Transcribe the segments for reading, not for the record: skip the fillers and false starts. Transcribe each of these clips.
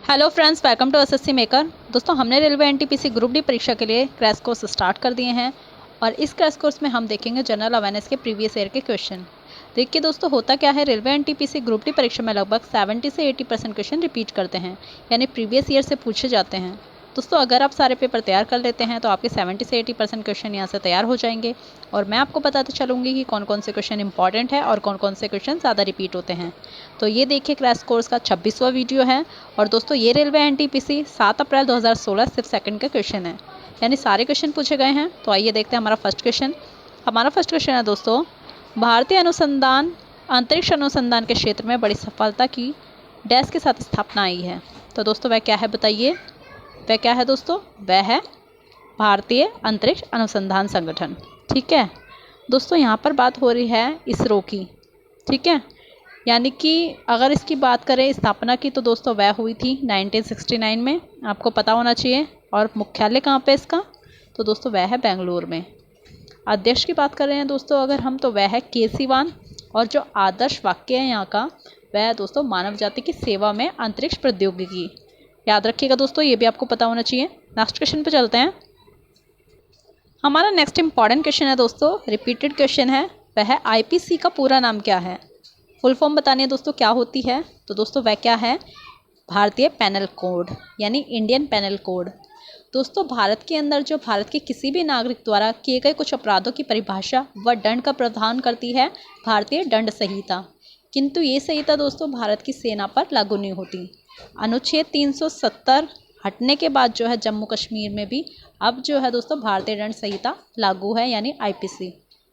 Hello friends, welcome to SSC maker. दोस्तों, हमने railway NTPC group D परीक्षा के लिए क्रैश कोर्स स्टार्ट कर दिए हैं और इस क्रैश कोर्स में हम देखेंगे जनरल अवेयरनेस के प्रीवियस ईयर के क्वेश्चन। देखिए दोस्तों, होता क्या है, रेलवे एनटीपीसी ग्रुप डी परीक्षा में लगभग 70 से 80% क्वेश्चन रिपीट करते हैं, यानी प्रीवियस ईयर से पूछे जाते हैं। दोस्तों, अगर आप सारे पेपर तैयार कर लेते हैं तो आपके 70 से 80% क्वेश्चन यहाँ से तैयार हो जाएंगे और मैं आपको बताते चलूँगी कि कौन कौन से क्वेश्चन इंपॉर्टेंट है और कौन कौन से क्वेश्चन ज़्यादा रिपीट होते हैं। तो ये देखिए, क्रैश कोर्स का 26वां वीडियो है और दोस्तों ये रेलवे एनटीपीसी 7 अप्रैल 2016 सिर्फ सेकंड का क्वेश्चन है, यानी सारे क्वेश्चन पूछे गए हैं। तो आइए देखते हैं हमारा फर्स्ट क्वेश्चन है दोस्तों, भारतीय अनुसंधान अंतरिक्ष अनुसंधान के क्षेत्र में बड़ी सफलता की डैश के साथ स्थापना आई है। तो दोस्तों वह क्या है, बताइए। वह क्या है दोस्तों, वह है भारतीय अंतरिक्ष अनुसंधान संगठन। ठीक है दोस्तों, यहाँ पर बात हो रही है इसरो की। ठीक है, यानी कि अगर इसकी बात करें स्थापना की तो दोस्तों वह हुई थी 1969 में, आपको पता होना चाहिए। और मुख्यालय कहाँ पे इसका, तो दोस्तों वह है बेंगलुरु में। अध्यक्ष की बात कर रहे हैं दोस्तों अगर हम, तो वह है के सिवान। और जो आदर्श वाक्य है यहाँ का, वह है दोस्तों मानव जाति की सेवा में अंतरिक्ष प्रौद्योगिकी। याद रखिएगा दोस्तों, ये भी आपको पता होना चाहिए। नेक्स्ट क्वेश्चन पे चलते हैं। हमारा नेक्स्ट इंपॉर्टेंट क्वेश्चन है दोस्तों, रिपीटेड क्वेश्चन है। वह है आईपीसी का पूरा नाम क्या है। फुल फॉर्म बतानी है दोस्तों क्या होती है, तो दोस्तों वह क्या है, भारतीय पैनल कोड, यानी इंडियन पैनल कोड। दोस्तों भारत के अंदर जो भारत के किसी भी नागरिक द्वारा किए गए कुछ अपराधों की परिभाषा व दंड का प्रावधान करती है भारतीय दंड संहिता। किंतु ये संहिता दोस्तों भारत की सेना पर लागू नहीं होती। अनुच्छेद 370 हटने के बाद जो है जम्मू कश्मीर में भी अब जो है दोस्तों भारतीय दंड संहिता लागू है, यानी आईपीसी।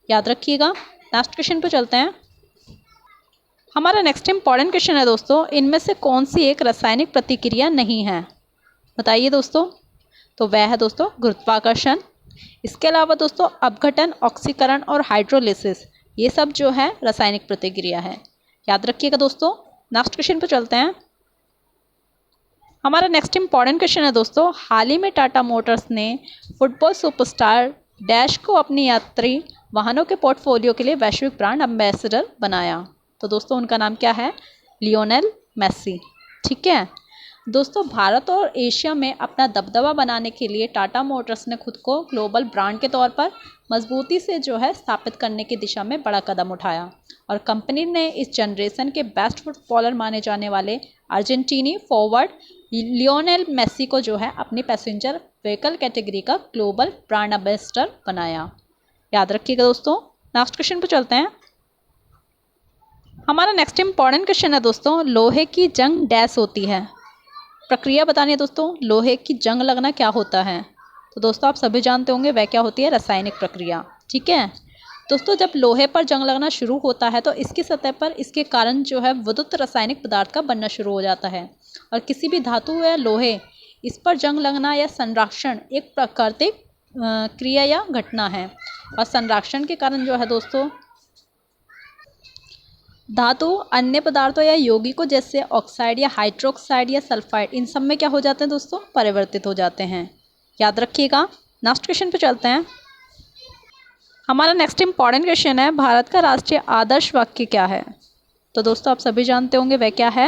याद रखिएगा। नेक्स्ट क्वेश्चन पे चलते हैं। हमारा नेक्स्ट इंपॉर्टेंट क्वेश्चन है दोस्तों, इनमें से कौन सी एक रासायनिक प्रतिक्रिया नहीं है, बताइए दोस्तों। तो वह है दोस्तों गुरुत्वाकर्षण। इसके अलावा दोस्तों अपघटन, ऑक्सीकरण और हाइड्रोलिसिस, ये सब जो है रासायनिक प्रतिक्रिया है। याद रखिएगा दोस्तों। नेक्स्ट क्वेश्चन पे चलते हैं। हमारा नेक्स्ट इंपॉर्टेंट क्वेश्चन है दोस्तों, हाल ही में टाटा मोटर्स ने फुटबॉल सुपरस्टार डैश को अपनी यात्री वाहनों के पोर्टफोलियो के लिए वैश्विक ब्रांड एम्बेसडर बनाया। तो दोस्तों उनका नाम क्या है, लियोनेल मेसी। ठीक है दोस्तों, भारत और एशिया में अपना दबदबा बनाने के लिए टाटा मोटर्स ने खुद को ग्लोबल ब्रांड के तौर पर मजबूती से जो है स्थापित करने की दिशा में बड़ा कदम उठाया और कंपनी ने इस जनरेशन के बेस्ट फुटबॉलर माने जाने वाले अर्जेंटीनी फॉरवर्ड लियोनेल मेसी को जो है अपनी पैसेंजर व्हीकल कैटेगरी का ग्लोबल ब्रांड एम्बेसडर बनाया। याद रखिएगा दोस्तों। नेक्स्ट क्वेश्चन पे चलते हैं। हमारा नेक्स्ट इंपॉर्टेंट क्वेश्चन है दोस्तों, लोहे की जंग डैश होती है। प्रक्रिया बतानी है दोस्तों, लोहे की जंग लगना क्या होता है। तो दोस्तों आप सभी जानते होंगे वह क्या होती है, रासायनिक प्रक्रिया। ठीक है दोस्तों, जब लोहे पर जंग लगना शुरू होता है तो इसकी सतह पर इसके कारण जो है विद्युत रासायनिक पदार्थ का बनना शुरू हो जाता है। और किसी भी धातु या लोहे, इस पर जंग लगना या संराक्षण एक प्राकृतिक क्रिया या घटना है। और संराक्षण के कारण जो है दोस्तों धातु अन्य पदार्थों या यौगिकों जैसे ऑक्साइड या हाइड्रोक्साइड या सल्फाइड, इन सब में क्या हो जाते हैं दोस्तों, परिवर्तित हो जाते हैं। याद रखिएगा। नेक्स्ट क्वेश्चन पे चलते हैं। हमारा नेक्स्ट इंपॉर्टेंट क्वेश्चन है, भारत का राष्ट्रीय आदर्श वाक्य क्या है। तो दोस्तों आप सभी जानते होंगे वह क्या है,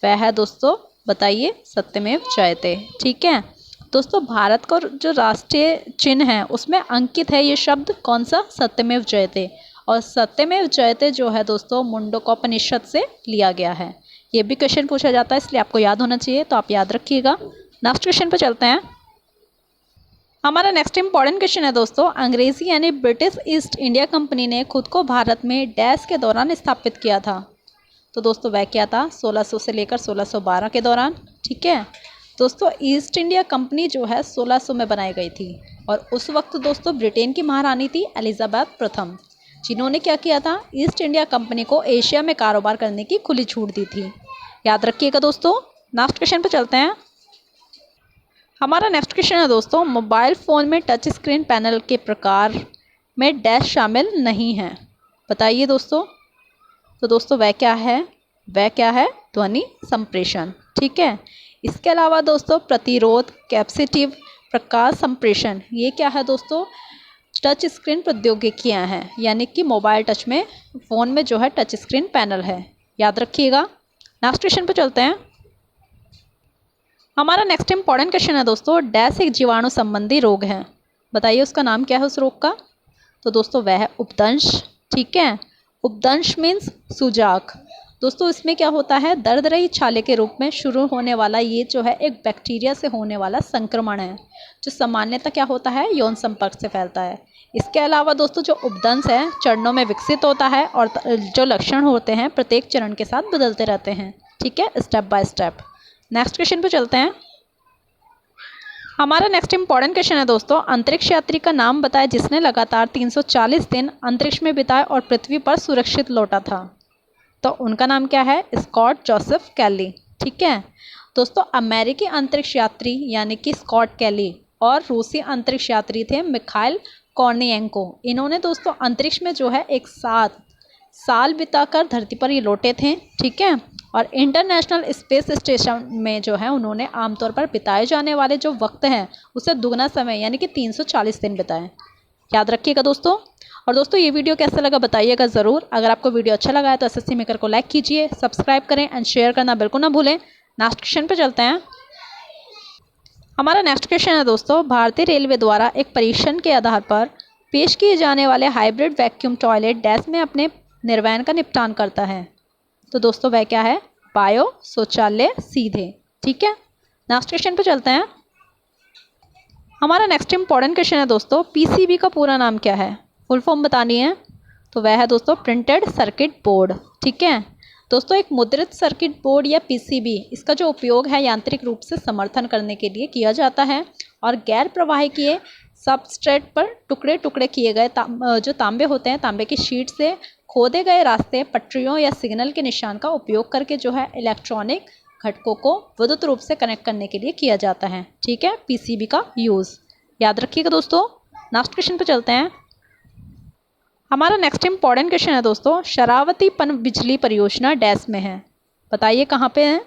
वह है दोस्तों, बताइए, सत्यमेव जयते। ठीक है दोस्तों, भारत का जो राष्ट्रीय चिन्ह है उसमें अंकित है ये शब्द कौन सा, सत्यमेव जयते। और सत्यमेव जयते जो है दोस्तों मुंडकोपनिषद से लिया गया है। ये भी क्वेश्चन पूछा जाता है, इसलिए आपको याद होना चाहिए, तो आप याद रखिएगा। नेक्स्ट क्वेश्चन पे चलते हैं। हमारा नेक्स्ट इंपॉर्टेंट क्वेश्चन है दोस्तों, अंग्रेजी यानी ब्रिटिश ईस्ट इंडिया कंपनी ने खुद को भारत में डैश के दौरान स्थापित किया था। तो दोस्तों वह क्या था, 1600 से लेकर 1612 के दौरान। ठीक है दोस्तों, ईस्ट इंडिया कंपनी जो है 1600 में बनाई गई थी और उस वक्त दोस्तों ब्रिटेन की महारानी थी एलिजाबेथ प्रथम, जिन्होंने क्या किया था, ईस्ट इंडिया कंपनी को एशिया में कारोबार करने की खुली छूट दी थी। याद रखिएगा दोस्तों। नेक्स्ट क्वेश्चन पे चलते हैं। हमारा नेक्स्ट क्वेश्चन है दोस्तों, मोबाइल फ़ोन में टच स्क्रीन पैनल के प्रकार में डैश शामिल नहीं है, बताइए दोस्तों। तो दोस्तों वह क्या है, वह क्या है, ध्वनि संप्रेषण। ठीक है, इसके अलावा दोस्तों प्रतिरोध, कैपेसिटिव, प्रकाश संप्रेषण, ये क्या है दोस्तों, टच स्क्रीन प्रौद्योगिकियाँ हैं, यानी कि मोबाइल टच में फ़ोन में जो है टच स्क्रीन पैनल है। याद रखिएगा। नेक्स्ट क्वेश्चन पे चलते हैं। हमारा नेक्स्ट इंपॉर्टेंट क्वेश्चन है दोस्तों, डैश एक जीवाणु संबंधी रोग है, बताइए उसका नाम क्या है उस रोग का। तो दोस्तों वह है उपदंश। ठीक है, उपदंश मीन्स सुजाक। दोस्तों इसमें क्या होता है, दर्द रही छाले के रूप में शुरू होने वाला ये जो है एक बैक्टीरिया से होने वाला संक्रमण है, जो सामान्यतः क्या होता है, यौन संपर्क से फैलता है। इसके अलावा दोस्तों जो उपदंश है चरणों में विकसित होता है और जो लक्षण होते हैं प्रत्येक चरण के साथ बदलते रहते हैं। ठीक है, step by step. Next question पे चलते हैं। हमारा नेक्स्ट इंपॉर्टेंट क्वेश्चन है दोस्तों, अंतरिक्ष यात्री का नाम बताएं जिसने लगातार 340 दिन अंतरिक्ष में बिताए और पृथ्वी पर सुरक्षित लौटा था। तो उनका नाम क्या है, स्कॉट जोसेफ कैली। ठीक है दोस्तों, अमेरिकी अंतरिक्ष यात्री यानी कि स्कॉट कैली और रूसी अंतरिक्ष यात्री थे मिखाइल कॉर्निएंको। इन्होंने दोस्तों अंतरिक्ष में जो है एक 7 साल बिताकर धरती पर ये लौटे थे। ठीक है, और इंटरनेशनल स्पेस स्टेशन में जो है उन्होंने आमतौर पर बिताए जाने वाले जो वक्त हैं उससे दुगना समय यानी कि 340 दिन बिताए। याद रखिएगा दोस्तों। और दोस्तों ये वीडियो कैसा लगा बताइएगा ज़रूर। अगर आपको वीडियो अच्छा लगा है तो एसएससी मेकर को लाइक कीजिए, सब्सक्राइब करें एंड शेयर करना बिल्कुल ना भूलें। नेक्स्ट क्वेश्चन पे चलते हैं। हमारा नेक्स्ट क्वेश्चन है दोस्तों, भारतीय रेलवे द्वारा एक परीक्षण के आधार पर पेश किए जाने वाले हाइब्रिड वैक्यूम टॉयलेट डैश में अपने निर्वहन का निपटान करता है। तो दोस्तों वह क्या है, बायो शौचालय सीधे। ठीक है, नेक्स्ट क्वेश्चन पे चलते हैं। हमारा नेक्स्ट इंपॉर्टेंट क्वेश्चन है दोस्तों, पीसीबी का पूरा नाम क्या है, फुल फॉर्म बतानी है। तो वह है दोस्तों प्रिंटेड सर्किट बोर्ड। ठीक है दोस्तों, एक मुद्रित सर्किट बोर्ड या पीसीबी, इसका जो उपयोग है यांत्रिक रूप से समर्थन करने के लिए किया जाता है और गैर प्रवाहकीय सबस्ट्रेट पर टुकड़े टुकड़े किए गए जो तांबे होते हैं, तांबे की शीट से खोदे गए रास्ते, पटरियों या सिग्नल के निशान का उपयोग करके जो है इलेक्ट्रॉनिक घटकों को विद्युत रूप से कनेक्ट करने के लिए किया जाता है। ठीक है, पीसीबी का यूज़ याद रखिएगा दोस्तों। नेक्स्ट क्वेश्चन पे चलते हैं। हमारा नेक्स्ट इंपॉर्टेंट क्वेश्चन है दोस्तों, शरावती पन बिजली परियोजना डैश में है, बताइए कहाँ पे है।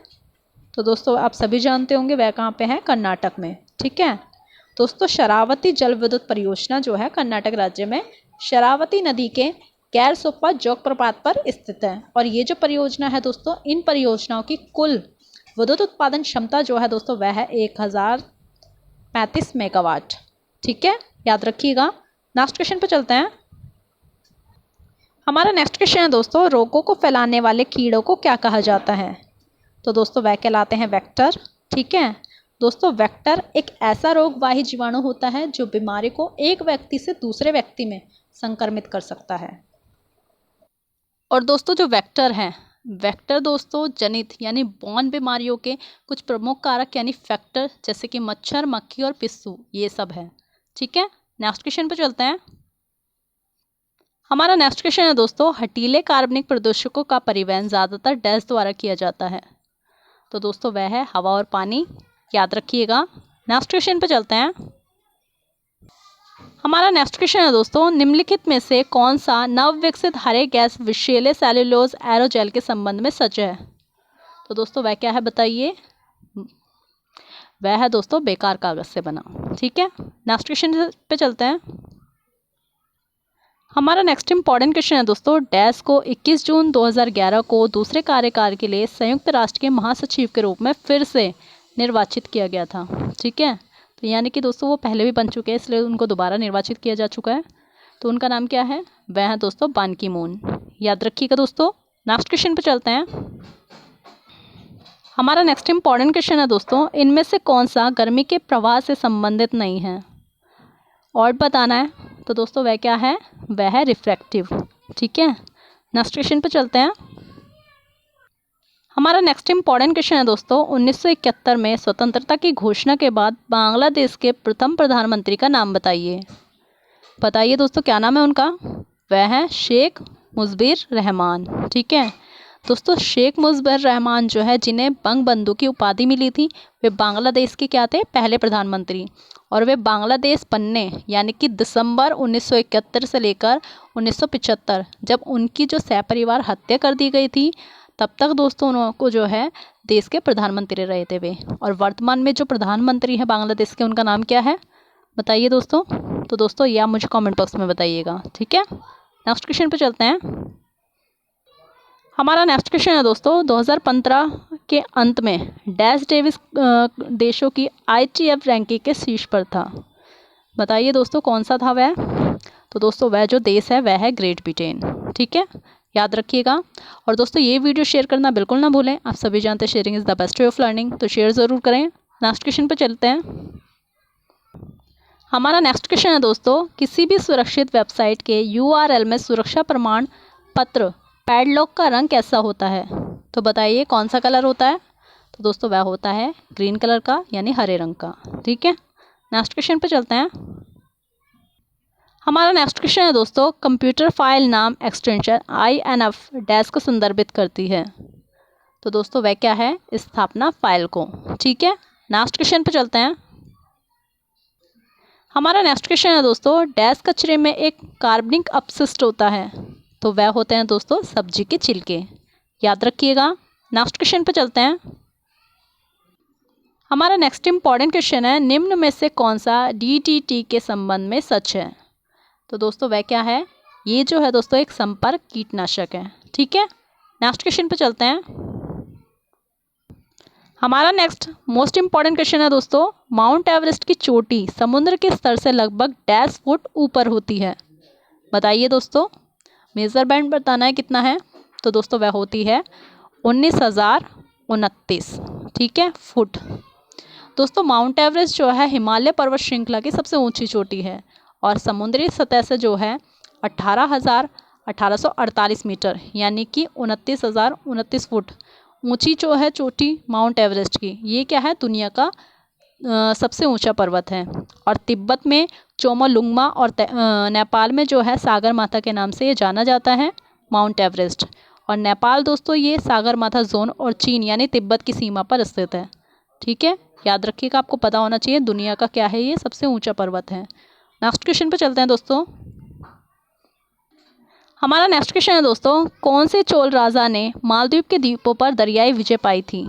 तो दोस्तों आप सभी जानते होंगे वह कहाँ पे है, कर्नाटक में। ठीक है दोस्तों, शरावती जल विद्युत परियोजना जो है कर्नाटक राज्य में शरावती नदी के गैरसोप्पा जोगप्रपात पर स्थित है। और ये जो परियोजना है दोस्तों, इन परियोजनाओं की कुल विद्युत उत्पादन क्षमता जो है दोस्तों वह है 1035 मेगावाट। ठीक है, याद रखिएगा। नेक्स्ट क्वेश्चन पे चलते हैं। हमारा नेक्स्ट क्वेश्चन है दोस्तों, रोगों को फैलाने वाले कीड़ों को क्या कहा जाता है। तो दोस्तों वह कहलाते हैं वेक्टर। ठीक है दोस्तों, वेक्टर एक ऐसा रोगवाही जीवाणु होता है जो बीमारी को एक व्यक्ति से दूसरे व्यक्ति में संक्रमित कर सकता है। और दोस्तों जो वेक्टर हैं, वेक्टर दोस्तों जनित यानी बॉर्न बीमारियों के कुछ प्रमुख कारक यानी फैक्टर जैसे कि मच्छर, मक्खी और पिस्सू, ये सब है। ठीक है, नेक्स्ट क्वेश्चन पर चलते हैं। हमारा नेक्स्ट क्वेश्चन है दोस्तों, हटीले कार्बनिक प्रदूषकों का परिवहन ज़्यादातर डैश द्वारा किया जाता है। तो दोस्तों वह है हवा और पानी, याद रखिएगा। नेक्स्ट क्वेश्चन पे चलते हैं। हमारा नेक्स्ट क्वेश्चन है दोस्तों, निम्नलिखित में से कौन सा नवविकसित हरे गैस विषैले सेलुलोज एरोजेल के संबंध में सच है। तो दोस्तों वह क्या है बताइए, वह है दोस्तों बेकार कागज से बना। ठीक है, नेक्स्ट क्वेश्चन पे चलते हैं। हमारा नेक्स्ट इंपॉर्टेंट क्वेश्चन है दोस्तों, डैश को 21 जून 2011 को दूसरे कार्यकाल के लिए संयुक्त राष्ट्र के महासचिव के रूप में फिर से निर्वाचित किया गया था। ठीक है, तो यानी कि दोस्तों वो पहले भी बन चुके हैं इसलिए उनको दोबारा निर्वाचित किया जा चुका है। तो उनका नाम क्या है, वह है दोस्तों बान की मून, याद रखिएगा दोस्तों। नेक्स्ट क्वेश्चन पे चलते हैं। हमारा नेक्स्ट इंपॉर्टेंट क्वेश्चन है दोस्तों, इनमें से कौन सा गर्मी के प्रवाह से संबंधित नहीं है और बताना है। तो दोस्तों वह क्या है, वह है रिफ्रैक्टिव। ठीक है, नेक्स्ट क्वेश्चन पे चलते हैं। हमारा नेक्स्ट इंपॉर्टेंट क्वेश्चन है दोस्तों, 1971 में स्वतंत्रता की घोषणा के बाद बांग्लादेश के प्रथम प्रधानमंत्री का नाम बताइए। बताइए दोस्तों क्या नाम है उनका, वह है शेख मुजीबुर रहमान। ठीक है दोस्तों, शेख मुजीबुर रहमान जो है जिन्हें बंगबंधु की उपाधि मिली थी, वे बांग्लादेश के क्या थे, पहले प्रधानमंत्री। और वे बांग्लादेश बनने यानी कि दिसंबर 1971 से लेकर 1975 जब उनकी जो सहपरिवार हत्या कर दी गई थी तब तक दोस्तों उनको जो है देश के प्रधानमंत्री रहे थे वे। और वर्तमान में जो प्रधानमंत्री हैं बांग्लादेश के, उनका नाम क्या है बताइए दोस्तों। तो दोस्तों ये आप मुझे कमेंट बॉक्स में बताइएगा। ठीक है, नेक्स्ट क्वेश्चन पे चलते हैं। हमारा नेक्स्ट क्वेश्चन है दोस्तों, 2015 के अंत में डैश डेविस देशों की ITF रैंकिंग के शीर्ष पर था। बताइए दोस्तों कौन सा था वह। तो दोस्तों वह जो देश है वह है ग्रेट ब्रिटेन। ठीक है, याद रखिएगा। और दोस्तों ये वीडियो शेयर करना बिल्कुल ना भूलें। आप सभी जानते हैं sharing is the best way of learning, तो शेयर ज़रूर करें। नेक्स्ट क्वेश्चन पर चलते हैं। हमारा नेक्स्ट क्वेश्चन है दोस्तों, किसी भी सुरक्षित वेबसाइट के URL में सुरक्षा प्रमाण पत्र पैडलॉक का रंग कैसा होता है। तो बताइए कौन सा कलर होता है। तो दोस्तों वह होता है ग्रीन कलर का, यानी हरे रंग का। ठीक है, नेक्स्ट क्वेश्चन पे चलते हैं। हमारा नेक्स्ट क्वेश्चन है दोस्तों, कंप्यूटर फाइल नाम एक्सटेंशन INF डैश को संदर्भित करती है। तो दोस्तों वह क्या है, स्थापना फाइल को। ठीक है, नेक्स्ट क्वेश्चन पे चलते हैं। हमारा नेक्स्ट क्वेश्चन है दोस्तों, डैश कचरे में एक कार्बनिक अपशिष्ट होता है। तो वह होते हैं दोस्तों सब्जी के छिलके। याद रखिएगा। नेक्स्ट क्वेश्चन पे चलते हैं। हमारा नेक्स्ट इंपॉर्टेंट क्वेश्चन है, निम्न में से कौन सा DDT के संबंध में सच है। तो दोस्तों वह क्या है, ये जो है दोस्तों एक संपर्क कीटनाशक है। ठीक है, नेक्स्ट क्वेश्चन पे चलते हैं। हमारा नेक्स्ट मोस्ट इंपॉर्टेंट क्वेश्चन है दोस्तों, माउंट एवरेस्ट की चोटी समुद्र के स्तर से लगभग डैश फुट ऊपर होती है। बताइए दोस्तों, मेजरमेंट बताना है कितना है। तो दोस्तों वह होती है 19,029। ठीक है, फुट। दोस्तों माउंट एवरेस्ट जो है हिमालय पर्वत श्रृंखला की सबसे ऊंची चोटी है और समुद्री सतह से जो है 18,848 मीटर यानी कि 29,029 फुट ऊंची जो है चोटी माउंट एवरेस्ट की। ये क्या है, दुनिया का सबसे ऊंचा पर्वत है। और तिब्बत में चोमोलुंगमा और नेपाल में जो है सागर माथा के नाम से ये जाना जाता है माउंट एवरेस्ट। और नेपाल दोस्तों ये सागर माथा जोन और चीन यानी तिब्बत की सीमा पर स्थित है। ठीक है, याद रखिएगा, आपको पता होना चाहिए दुनिया का क्या है, ये सबसे ऊंचा पर्वत है। नेक्स्ट क्वेश्चन पे चलते हैं दोस्तों। हमारा नेक्स्ट क्वेश्चन है दोस्तों, कौन से चोल राजा ने मालदीव के द्वीपों पर दरियाई विजय पाई थी।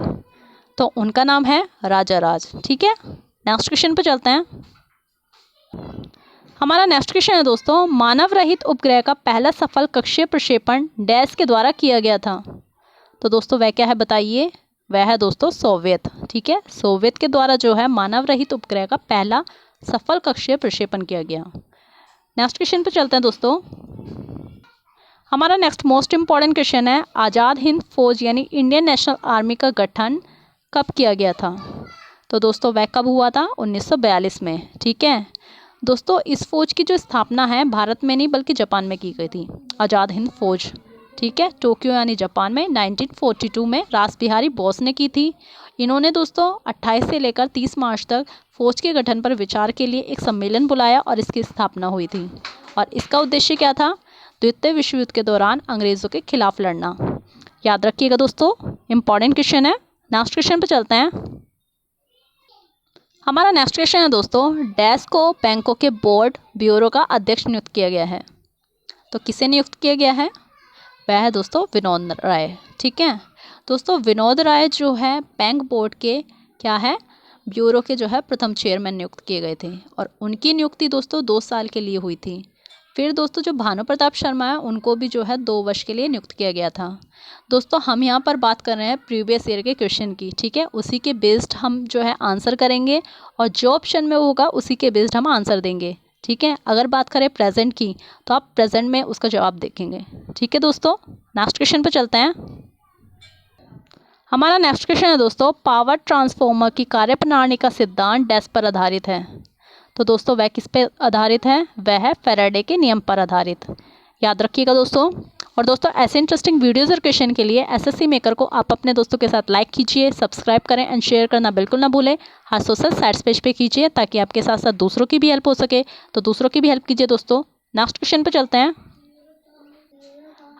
तो उनका नाम है राजा राज। ठीक है, नेक्स्ट क्वेश्चन पे चलते हैं। हमारा नेक्स्ट क्वेश्चन है दोस्तों, मानव रहित उपग्रह का पहला सफल कक्षीय प्रक्षेपण डैश के द्वारा किया गया था। तो दोस्तों वह क्या है बताइए, वह है दोस्तों सोवियत। ठीक है, सोवियत के द्वारा जो है मानव रहित उपग्रह का पहला सफल कक्षीय प्रक्षेपण किया गया। नेक्स्ट क्वेश्चन पे चलते हैं दोस्तों। हमारा नेक्स्ट मोस्ट इंपॉर्टेंट क्वेश्चन है, आज़ाद हिंद फौज यानी इंडियन नेशनल आर्मी का गठन कब किया गया था। तो दोस्तों वह कब हुआ था, 1942 में। ठीक है दोस्तों, इस फौज की जो स्थापना है भारत में नहीं बल्कि जापान में की गई थी, आज़ाद हिंद फौज। ठीक है, टोक्यो यानी जापान में 1942 में रास बिहारी बोस ने की थी। इन्होंने दोस्तों 28 से लेकर 30 मार्च तक फौज के गठन पर विचार के लिए एक सम्मेलन बुलाया और इसकी स्थापना हुई थी। और इसका उद्देश्य क्या था, द्वितीय विश्व युद्ध के दौरान अंग्रेज़ों के खिलाफ लड़ना। याद रखिएगा दोस्तों, इंपॉर्टेंट क्वेश्चन है। नेक्स्ट क्वेश्चन पे चलते हैं। हमारा नेक्स्ट क्वेश्चन है दोस्तों, डैश को बैंकों के बोर्ड ब्यूरो का अध्यक्ष नियुक्त किया गया है। तो किसे नियुक्त किया गया है, वह है दोस्तों विनोद राय। ठीक है दोस्तों, विनोद राय जो है बैंक बोर्ड के क्या है, ब्यूरो के जो है प्रथम चेयरमैन नियुक्त किए गए थे। और उनकी नियुक्ति दोस्तों 2 साल के लिए हुई थी। फिर दोस्तों जो भानु प्रताप शर्मा है उनको भी जो है 2 वर्ष के लिए नियुक्त किया गया था। दोस्तों हम यहाँ पर बात कर रहे हैं प्रीवियस ईयर के क्वेश्चन की। ठीक है, उसी के बेस्ड हम जो है आंसर करेंगे और जो ऑप्शन में होगा उसी के बेस्ड हम आंसर देंगे। ठीक है, अगर बात करें प्रेजेंट की तो आप प्रेजेंट में उसका जवाब देखेंगे। ठीक है दोस्तों, नेक्स्ट क्वेश्चन पर चलते हैं। हमारा नेक्स्ट क्वेश्चन है दोस्तों, पावर ट्रांसफॉर्मर की कार्यप्रणाली का सिद्धांत डैश पर आधारित है। तो दोस्तों वह किस पे आधारित है, वह है फैराडे के नियम पर आधारित। याद रखिएगा दोस्तों। और दोस्तों ऐसे इंटरेस्टिंग वीडियोज़ और क्वेश्चन के लिए SSC मेकर को आप अपने दोस्तों के साथ लाइक कीजिए, सब्सक्राइब करें एंड शेयर करना बिल्कुल ना भूलें। हाँ, सोशल साइट्स पेज पे कीजिए ताकि आपके साथ साथ दूसरों की भी हेल्प हो सके, तो दूसरों की भी हेल्प कीजिए दोस्तों। नेक्स्ट क्वेश्चन पर चलते हैं।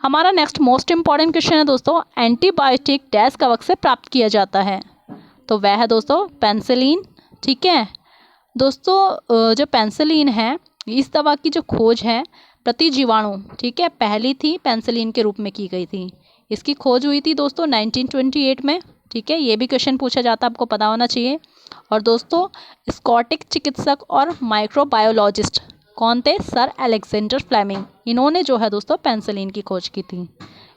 हमारा नेक्स्ट मोस्ट इंपॉर्टेंट क्वेश्चन है दोस्तों, एंटीबायोटिक डैश कवक से प्राप्त किया जाता है। तो वह है दोस्तों पेनिसिलिन। ठीक है दोस्तों, जो पेनिसिलिन है इस दवा की जो खोज है प्रतिजीवाणु, ठीक है, पहली थी पेनिसिलिन के रूप में की गई थी। इसकी खोज हुई थी दोस्तों 1928 में। ठीक है, ये भी क्वेश्चन पूछा जाता है, आपको पता होना चाहिए। और दोस्तों स्कॉटिक चिकित्सक और माइक्रोबायोलॉजिस्ट कौन थे, सर अलेक्जेंडर फ्लेमिंग। इन्होंने जो है दोस्तों पेनिसिलिन की खोज की थी।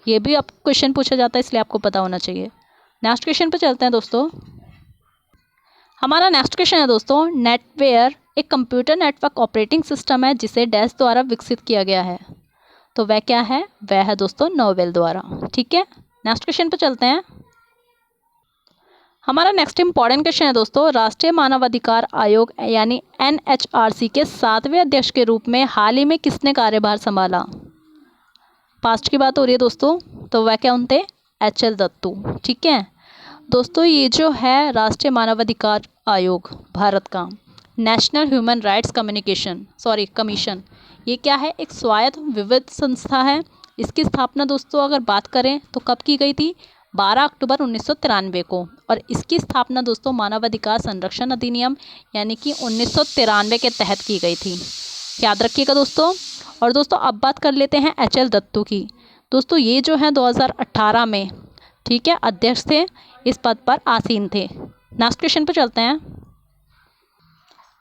ये भी आप क्वेश्चन पूछा जाता है, इसलिए आपको पता होना चाहिए। नेक्स्ट क्वेश्चन पे चलते हैं दोस्तों। हमारा नेक्स्ट क्वेश्चन है दोस्तों, नेटवेयर एक कंप्यूटर नेटवर्क ऑपरेटिंग सिस्टम है जिसे डैश द्वारा विकसित किया गया है। तो वह क्या है? वह है दोस्तों नोबेल द्वारा। ठीक है, नेक्स्ट क्वेश्चन पे चलते हैं। हमारा नेक्स्ट इंपॉर्टेंट क्वेश्चन है दोस्तों, राष्ट्रीय मानवाधिकार आयोग यानी NHRC के 7वें अध्यक्ष के रूप में हाल ही में किसने कार्यभार संभाला? पास्ट की बात हो रही है दोस्तों, तो वह क्या थे? HL दत्तू। ठीक है दोस्तों, ये जो है राष्ट्रीय मानवाधिकार आयोग भारत का, नेशनल ह्यूमन राइट्स कमीशन, ये क्या है? एक स्वायत्त विविध संस्था है। इसकी स्थापना दोस्तों अगर बात करें तो कब की गई थी? 12 अक्टूबर 1993 को। और इसकी स्थापना दोस्तों मानवाधिकार संरक्षण अधिनियम यानी कि 1993 के तहत की गई थी, याद रखिएगा दोस्तों। और दोस्तों अब बात कर लेते हैं HL दत्तू की। दोस्तों ये जो है 2018 में, ठीक है, अध्यक्ष थे, इस पद पर आसीन थे। नेक्स्ट क्वेश्चन पर चलते हैं।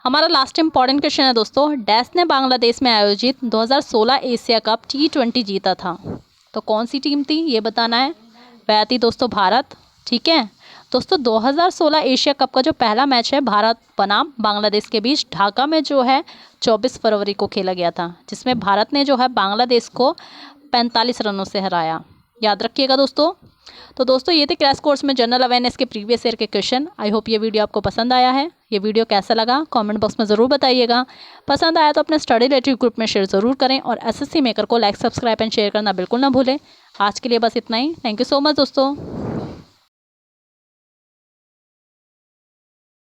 हमारा लास्ट इंपॉर्टेंट क्वेश्चन है दोस्तों, डैश ने बांग्लादेश में आयोजित 2016 एशिया कप T20 जीता था। तो कौन सी टीम थी ये बताना है। वह थी दोस्तों भारत। ठीक है दोस्तों, 2016 एशिया कप का जो पहला मैच है भारत बनाम बांग्लादेश के बीच ढाका में जो है 24 फरवरी को खेला गया था, जिसमें भारत ने जो है बांग्लादेश को 45 रनों से हराया, याद रखिएगा दोस्तों। तो दोस्तों ये थे क्रैश कोर्स में जनरल अवेयरनेस के प्रीवियस ईयर के क्वेश्चन। आई होप ये वीडियो आपको पसंद आया है। ये वीडियो कैसा लगा कमेंट बॉक्स में ज़रूर बताइएगा। पसंद आया तो अपने स्टडी रिलेटेड ग्रुप में शेयर ज़रूर करें और SSC मेकर को लाइक, सब्सक्राइब एंड शेयर करना बिल्कुल ना भूलें। आज के लिए बस इतना ही। थैंक यू सो मच दोस्तों।